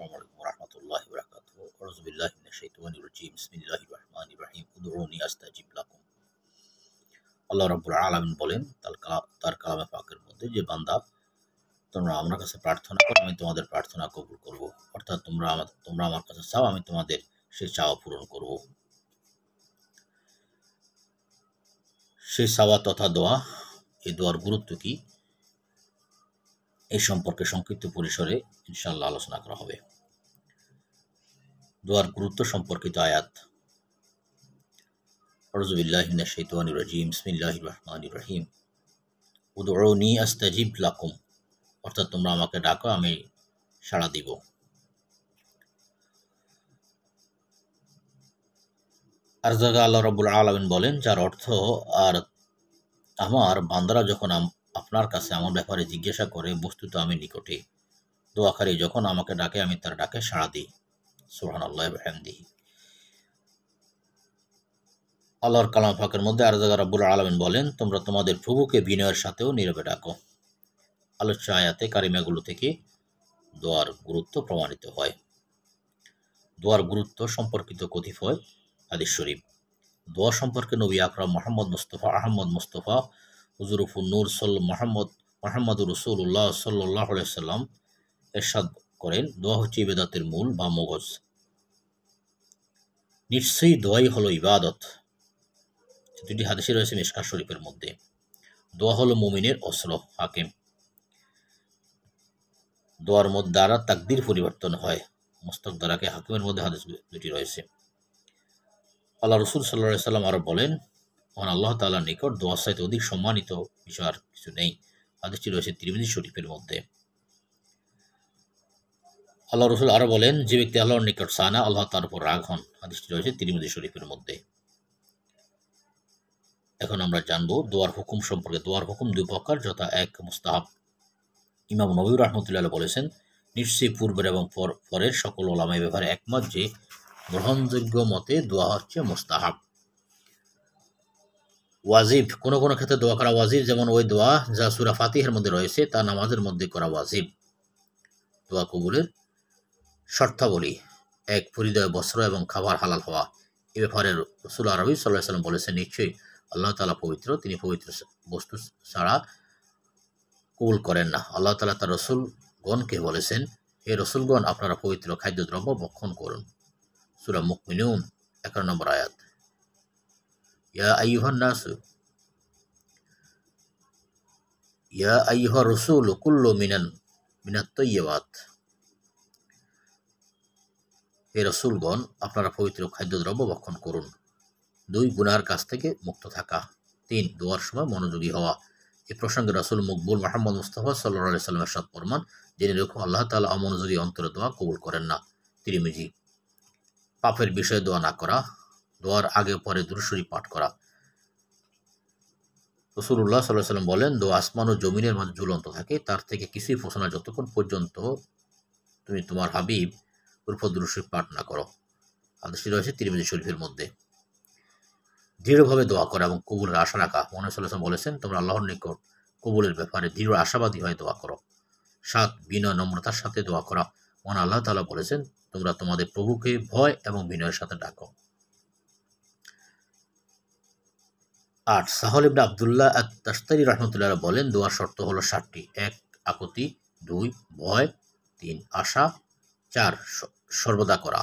আসসালামু আলাইকুম ওয়া রাহমাতুল্লাহি ওয়া বারাকাতুহু। আউযু বিল্লাহি মিনাশ শাইতানির রাজীম। বিসমিল্লাহির রাহমানির রাহিম। উদউনি আস্তাজিব লাকুম। আল্লাহ রাব্বুল আলামিন বলেন তার কালামে পাকের মধ্যে যে বান্দা তোমরা আমার কাছে প্রার্থনা করো, আমি তোমাদের প্রার্থনা কবুল করব। অর্থাৎ তোমরা আমার কাছে চাও, আমি তোমাদের সেই চাওয়া পূরণ করব। সেই চাওয়া তথা দোয়া, এই দোয়ার গুরুত্ব কি, এই সম্পর্কে সংক্ষিপ্ত পরিসরে ইনশাআল্লাহ আলোচনা করা হবে। দোয়ার গুরুত্ব সম্পর্কিত আয়াত। আউযু বিল্লাহি মিনাশ শাইতানির রাজীম। বিসমিল্লাহির রাহমানির রাহিম। উদউনি আস্তাজিব লাকুম। অর্থাৎ তোমরা আমাকে ডাকো, আমি সাড়া দিব। আর জায়গা আল্লাহ রাব্বুল আলামিন বলেন, যার অর্থ, আর আমার বান্দারা যখন আপনার কাছে আমার ব্যাপারে জিজ্ঞাসা করে, বস্তুত আমি নিকটে। দোয়াকারী যখন আমাকে ডাকে, আমি তার ডাকে সাড়া দিই। সুবহানাল্লাহি ওয়া বিহামদিহি। আল্লাহর কালাম পাকের মধ্যে আর জায়গা রাব্বুল আলামিন বলেন, তোমরা তোমাদের প্রভুকে বিনয়ের সাথেও নীরবে ডাকো। আলোচ্য আয়াতে কারিমাগুলো থেকে দোয়ার গুরুত্ব প্রমাণিত হয়। দোয়ার গুরুত্ব সম্পর্কিত কতিপয় হাদিস শরীফ। দোয়া সম্পর্কে নবী আকরাম আহমদ মুস্তফা হুজুরুফুন নূর মোহাম্মদুর রাসূলুল্লাহ সাল্লাল্লাহু আলাইহি সাল্লাম ইরশাদ করেন, দোয়া হচ্ছে ইবাদতের মূল বা মগজ। নিশ্চয়ই দোয়াই হলো ইবাদত। দুটি হাদিসে রয়েছে মিশকাত শরীফের মধ্যে। দোয়া হলো মুমিনের অস্ত্র, হাকিম। দোয়ার মধ্যে দ্বারা তাকদীর পরিবর্তন হয়। মুস্তাক দ্বারাকে হাকিমের মধ্যে হাদিস দুটি রয়েছে। আল্লাহ রসুল সাল্লাল্লাহু আলাইহি সাল্লাম আরো বলেন, মহান আল্লাহ তাআলার নিকট দোয়ার চাইতে অধিক সম্মানিত বিষয় আর কিছু নেই। হাদিসটি রয়েছে তিরমিজি শরীফের মধ্যে। আল্লাহ রসুল আরো বলেন, যে ব্যক্তি আল্লাহর নিকট চায় না, আল্লাহ তার উপর রাগ হন। হাদিসটি রয়েছে তিরমিজি শরীফের মধ্যে। এখন আমরা জানবো দোয়ার হুকুম সম্পর্কে। দোয়ার হুকুম দুই প্রকার, যথা এক মুস্তাহাব। ইমাম নবী রাহমাতুল্লাহ বলেছেন, নিশ্চয়ই পূর্বের এবং পরের সকল ওলামায়ে ব্যাপারে একমত যে গ্রহণযোগ্য মতে দোয়া হচ্ছে মুস্তাহাব। ওয়াজিব, কোনো কোনো ক্ষেত্রে দোয়া করা ওয়াজিব, যেমন ওই দোয়া যা সূরা ফাতিহার মধ্যে রয়েছে তা নামাজের মধ্যে করা ওয়াজিব। দোয়া কবুলের শর্তাবলী: এক, পরিধেয় বস্ত্র এবং খাবার হালাল হওয়া। এ ব্যাপারে রাসূল আরবি সাল্লাল্লাহু আলাইহি ওয়াসাল্লাম বলেছেন, নিশ্চয়ই আল্লাহ তাআলা পবিত্র, তিনি পবিত্র বস্তু ছাড়া কবুল করেন না। আল্লাহ তাআলা তার রাসূলগণকে বলেছেন, হে রাসূলগণ, আপনারা পবিত্র খাদ্যদ্রব্য ভক্ষণ করুন। সূরা মুমিনুন 11 নম্বর আয়াত। ইয়া আইয়ুহার রাসূলু কুল্লু মিনাত তাইয়্যিবাত। হে রাসূলগণ, আপনারা পবিত্র খাদ্যদ্রব্য ভক্ষণ করুন। 2, গুনাহের কাছ থেকে মুক্ত থাকা। 3, দোয়ার সময় মনোযোগী হওয়া। এই প্রসঙ্গে রাসূল মকবুল মুহাম্মদ মুস্তাফা সাল্লাল্লাহু আলাইহি ওয়াসাল্লাম ইরশাদ ফরমান, জেনে রেখো আল্লাহ তাআলা অমনোযোগী অন্তরে দোয়া কবুল করেন না। তিরমিজি। পাপের বিষয়ে দোয়া না করা। দোয়ার আগে পরে দুরূদ শরীফ পাঠ করা। রাসূলুল্লাহ সাল্লাল্লাহু আলাইহি ওয়াসাল্লাম বলেন, দোয়া আসমান ও জমিনের মাঝে ঝুলন্ত থাকে, তার থেকে কিছুই পৌঁছে না যতক্ষণ পর্যন্ত তুমি তোমার হাবিব উপর দুরূদ শরীফ পাঠ না করো। হাদিসটি রয়েছে তিরমিজি শরীফের মধ্যে। দৃঢ়ভাবে দোয়া করা এবং কবুলের আশা রাখা। মহানবী সাল্লাল্লাহু আলাইহি ওয়াসাল্লাম বলেছেন, তোমরা আল্লাহর নিকট কবুলের ব্যাপারে দৃঢ় আশাবাদী হয়ে দোয়া করো। 7, বিনয় নম্রতার সাথে দোয়া করা। মহান আল্লাহ তাআলা বলেছেন, তোমরা তোমাদের প্রভুকে ভয় এবং বিনয়ের সাথে ডাকো। 8, সাহল ইবনে আব্দুল্লাহ আত-তাশতারি রাহমাতুল্লাহ বলেন, দোয়ার শর্ত হলো 7টি। 1, আকুতি। 2, ভয়। 3, আশা। 4, সর্বদা করা।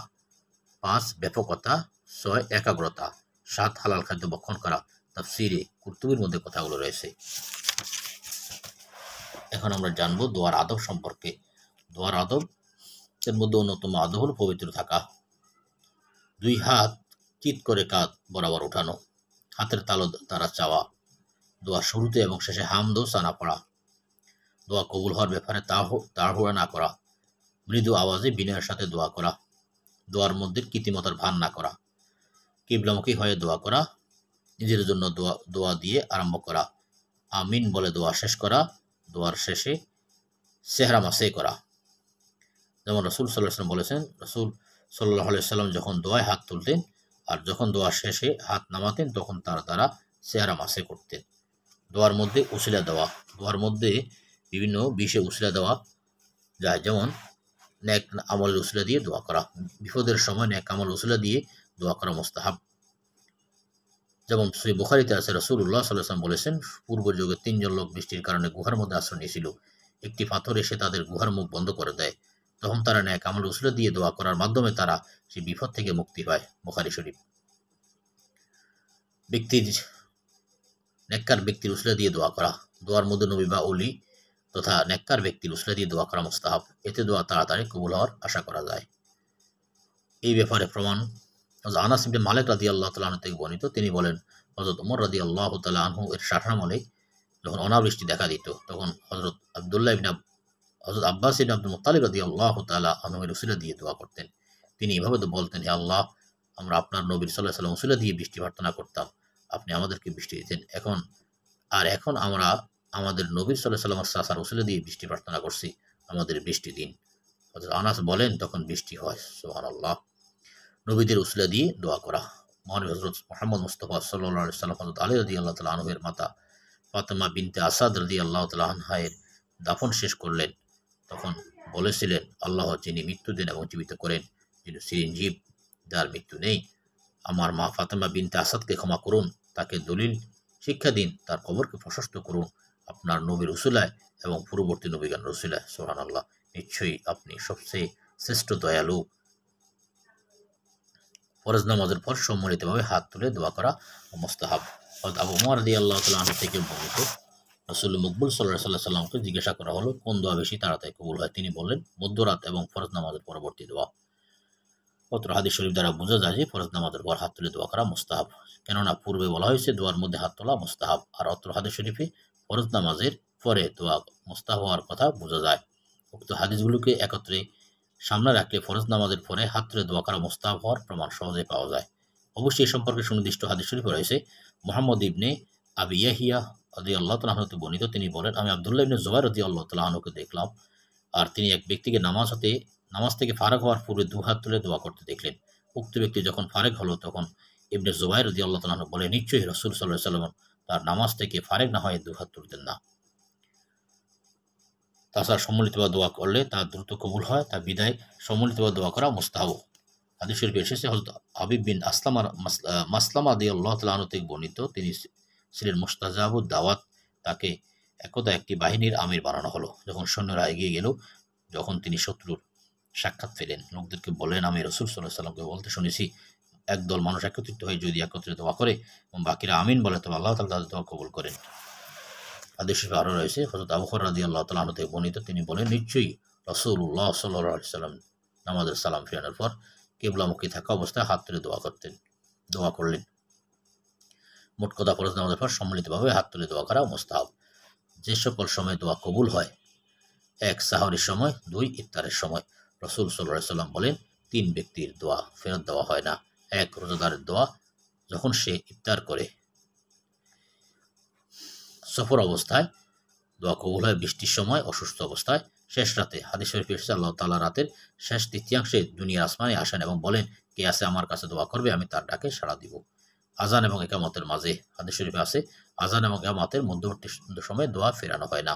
5, ব্যাপকতা। 6, একাগ্রতা। 7, হালাল খাদ্য ভক্ষণ করা। তাফসীরে কুরতুবীর মধ্যে কথাগুলো রয়েছে। এখন আমরা জানবো দোয়ার আদব সম্পর্কে। দোয়ার আদব এর মধ্যে অন্যতম আদব হলো পবিত্র থাকা। 2 হাত চিৎ করে কাঁধ বরাবর উঠানো। হাতের তালু দ্বারা চাওয়া। দোয়া শুরুতে এবং শেষে হামদ ও সানা পড়া। দোয়া কবুল হওয়ার ব্যাপারে তাড়াহুড়া না করা। মৃদু আওয়াজে বিনয়ের সাথে দোয়া করা। দোয়ার মধ্যে কৃত্রিমতার ভান না করা। কিবলামুখী হয়ে দোয়া করা। নিজের জন্য দোয়া দিয়ে আরম্ভ করা। আমিন বলে দোয়া শেষ করা। দোয়ার শেষে সেহরা মাসে করা। যেমন রাসূল সাল্লাল্লাহু আলাইহি ওয়াসাল্লাম বলেছেন, রাসূল সাল্লাল্লাহু আলাইহি ওয়াসাল্লাম যখন দোয়ায় হাত তুলতেন আর যখন দোয়া শেষে হাত নামাতেন, তখন তার দ্বারা সেহরা মাসে করতেন। দোয়ার মধ্যে উসিলা দেওয়া। দোয়ার মধ্যে বিভিন্ন বিষয়ে উসিলা দেওয়া যায়, যেমন নেক আমলের উসিলা দিয়ে দোয়া করা। বিপদের সময় নেক আমল উসিলা দিয়ে দোয়া করা মুস্তাহাব। যেমন সহিহ বুখারীতে আছে, রাসূলুল্লাহ সাল্লাল্লাহু আলাইহি ওয়াসাল্লাম বলেছেন, পূর্ব যুগে ৩ জন লোক বৃষ্টির কারণে গুহার মধ্যে আশ্রয় নিয়েছিল। একটি পাথর এসে তাদের গুহার মুখ বন্ধ করে দেয়। তখন তারা নেক আমল উসিলা দিয়ে দোয়া করার মাধ্যমে তারা সেই বিপদ থেকে মুক্তি পায়। বুখারী শরীফ। নেককার ব্যক্তির উসিলা দিয়ে দোয়া করা। দোয়ার মধ্যে নবী বা ওলি তথা নেককার ব্যক্তির উসিলা দিয়ে দোয়া করা মুস্তাহাব। এতে দোয়া তাড়াতাড়ি কবুল হওয়ার আশা করা যায়। এই ব্যাপারে প্রমাণ হযরত আনাস ইবনে মালিক রাদিয়াল্লাহু তাআলা আনহু থেকে বর্ণিত। তিনি বলেন, হযরত ওমর রাদিয়াল্লাহু তাআলা আনহু এর শাসনামলে যখন অনাবৃষ্টি দেখা দিত, তখন হযরত আব্বাস ইবনে আব্দুল মুত্তালিব রাদিয়াল্লাহু তাআলা আনহু এর উসিলা দিয়ে দোয়া করতেন। তিনি এভাবে তো বলতেন, হে আল্লাহ, আমরা আপনার নবী সাল্লাল্লাহু আলাইহি ওয়াসাল্লাম উসিলা দিয়ে বৃষ্টি প্রার্থনা করতাম, আপনি আমাদেরকে বৃষ্টি দিতেন। এখন আমরা আমাদের নবী সাল্লাল্লাহু আলাইহি ওয়াসাল্লামের চাচার উসিলা দিয়ে বৃষ্টি প্রার্থনা করছি, আমাদের বৃষ্টি দিন। হযরত আনাস বলেন, তখন বৃষ্টি হয়। সুবহানাল্লাহ। নবীদের উসিলা দিয়ে দোয়া করা। মহানবী হযরত মুহাম্মদ মুস্তাফা সাল্লাল্লাহু আলাইহি ওয়াসাল্লাম হযরত আলী রাদিয়াল্লাহু তাআলা আনহু এর মাতা ফাতেমা বিনতে আসাদ রাদিয়াল্লাহু তাআলা আনহা এর দাফন শেষ করলেন। তখন বলেছিলেন, আল্লাহ যিনি মৃত্যু দেন এবং জীবিত করেন, যিনি চিরঞ্জীব, যার মৃত্যু নেই, আমার মা ফাতেমা বিনতে আসাদকে ক্ষমা করুন, তাকে দলিল শিক্ষা দিন, তার কবরকে প্রশস্ত করুন আপনার নবীর উসিলায় এবং পূর্ববর্তী নবীগণের উসিলায়। সুবহানাল্লাহ। নিশ্চয়ই আপনি সবচেয়ে শ্রেষ্ঠ দয়ালু। ফরজ নামাজের পর সম্মিলিতভাবে হাত তুলে দোয়া করা মুস্তাহাব। হযরত আবু উমর রাদিয়াল্লাহু তাআলা আনহু থেকে বর্ণিত, রাসূল মকবুল সাল্লাল্লাহু আলাইহি ওয়াসাল্লামকে জিজ্ঞাসা করা হলো, কোন দোয়া বেশি তাড়াতাড়ি কবুল হয়? তিনি বললেন, মধ্যরাত এবং ফরজ নামাজের পরবর্তী দোয়া। অত্র হাদিস শরীফ দ্বারা বোঝা যায় যে ফরজ নামাজের পর হাত তুলে দোয়া করা মুস্তাহাব। কেননা পূর্বে বলা হয়েছে দোয়ার মধ্যে হাত তোলা মুস্তাহাব, আর অত্র হাদিস শরীফে ফরজ নামাজের পরে দোয়া মুস্তাহাব হওয়ার কথা বোঝা যায়। উক্ত হাদিসগুলোকে একত্রে সামনে রাখলে ফরজ নামাজের পরে হাত তুলে দোয়া করা মুস্তাহাব হওয়ার প্রমাণ সহজে পাওয়া যায়। অবশ্যই এই সম্পর্কে সুনির্দিষ্ট হাদিস শরীফ রয়েছে। মুহাম্মদ ইবনে আবি ইয়াহিয়া রাদিয়াল্লাহু তাআলা আনহু বর্ণিত, তিনি বলেন, আমি আব্দুল্লাহ ইবনে জুবাইর রাদিয়াল্লাহু তাআলা আনহুকে দেখলাম, আর তিনি এক ব্যক্তিকে নামাজ থেকে ফারাগ হওয়ার পূর্বে দু হাত তুলে দোয়া করতে দেখলেন। উক্ত ব্যক্তি যখন ফারেক হলো, তখন ইবনে জুবাইর রাদিয়াল্লাহু তাআলা আনহু বলে, নিশ্চয়ই রাসূল সাল্লাল্লাহু আলাইহি ওয়াসাল্লাম তার নামাজ থেকে ফারেক না হয়ে দু হাত তুলতেন না। তাছাড়া সম্মিলিতভাবে দোয়া করলে তা দ্রুত কবুল হয়, তা বিদায় সম্মিলিতভাবে দোয়া করা মুস্তাহাব। হাদিস শরীফে এসেছে, হযরত হাবিব বিন মাসলামা রাদিয়াল্লাহু তাআলা আনহু থেকে বর্ণিত, তিনি ছিলেন মুস্তাজাবুদ দাওয়াত। তাকে একদা একটি বাহিনীর আমির বানানো হলো। যখন সৈন্যরা এগিয়ে গেল, যখন তিনি শত্রুর সাক্ষাৎ পেলেন, লোকদেরকে বললেন, আমি রাসূল সাল্লাল্লাহু আলাইহি ওয়াসাল্লামকে বলতে শুনেছি, একদল মানুষ একত্রিত হয়ে যদি একত্রে দোয়া করে এবং বাকিরা আমিন বলে, তবে আল্লাহ তাআলা তাদের দোয়া কবুল করেন। হাদিস শরীফে আরও রয়েছে, হযরত আবু হুরায়রা রাদিয়াল্লাহু তাআলা আনহু থেকে বর্ণিত, তিনি বলেন, নিশ্চয়ই রাসূলুল্লাহ সাল্লাল্লাহু আলাইহি ওয়াসাল্লাম নামাজের সালাম ফিরানোর পর কিবলামুখী থাকা অবস্থায় হাত তুলে দোয়া করলেন। মোট কথা, ফরজ নামাজের পর সম্মিলিতভাবে হাত তুলে দোয়া করা মুস্তাহাব। যে সকল সময় দোয়া কবুল হয়: ১. সাহরির সময়, ২. ইফতারের সময়। রাসূল সাল্লাল্লাহু আলাইহি ওয়াসাল্লাম বলেন, ৩ ব্যক্তির দোয়া ফেরত দেওয়া হয় না। ১. রোজাদারের দোয়া যখন সে ইফতার করে। সফর অবস্থায় দোয়া কবুল হয় বৃষ্টির সময়, অসুস্থ অবস্থায়, শেষ রাতে। হাদিস শরীফে এসেছে, আল্লাহ তাআলা রাতের শেষ তৃতীয়াংশে দুনিয়ার আসমানে আসেন এবং বলেন, কে আছে আমার কাছে দোয়া করবে, আমি তার ডাকে সাড়া দিব। আযান এবং ইকামতের মাঝে। হাদিস শরীফে আছে, আযান এবং ইকামতের মধ্যবর্তী সময়ে দোয়া ফেরানো হয় না।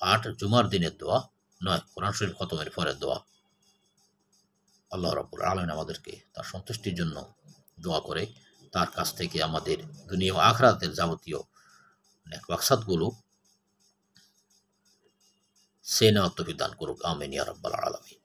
৮. জুমার দিনের দোয়া। ৯. কোরআন শরীফ খতমের পরের দোয়া। আল্লাহ রাব্বুল আলামিন আমাদেরকে তার সন্তুষ্টির জন্য দোয়া করে তার কাছ থেকে আমাদের দুনিয়া ও আখিরাতের যাবতীয় নেক মাকসাদগুলো সে নেওয়ার তৌফিক দান করুক। আমিন ইয়া রাব্বাল আলামিন।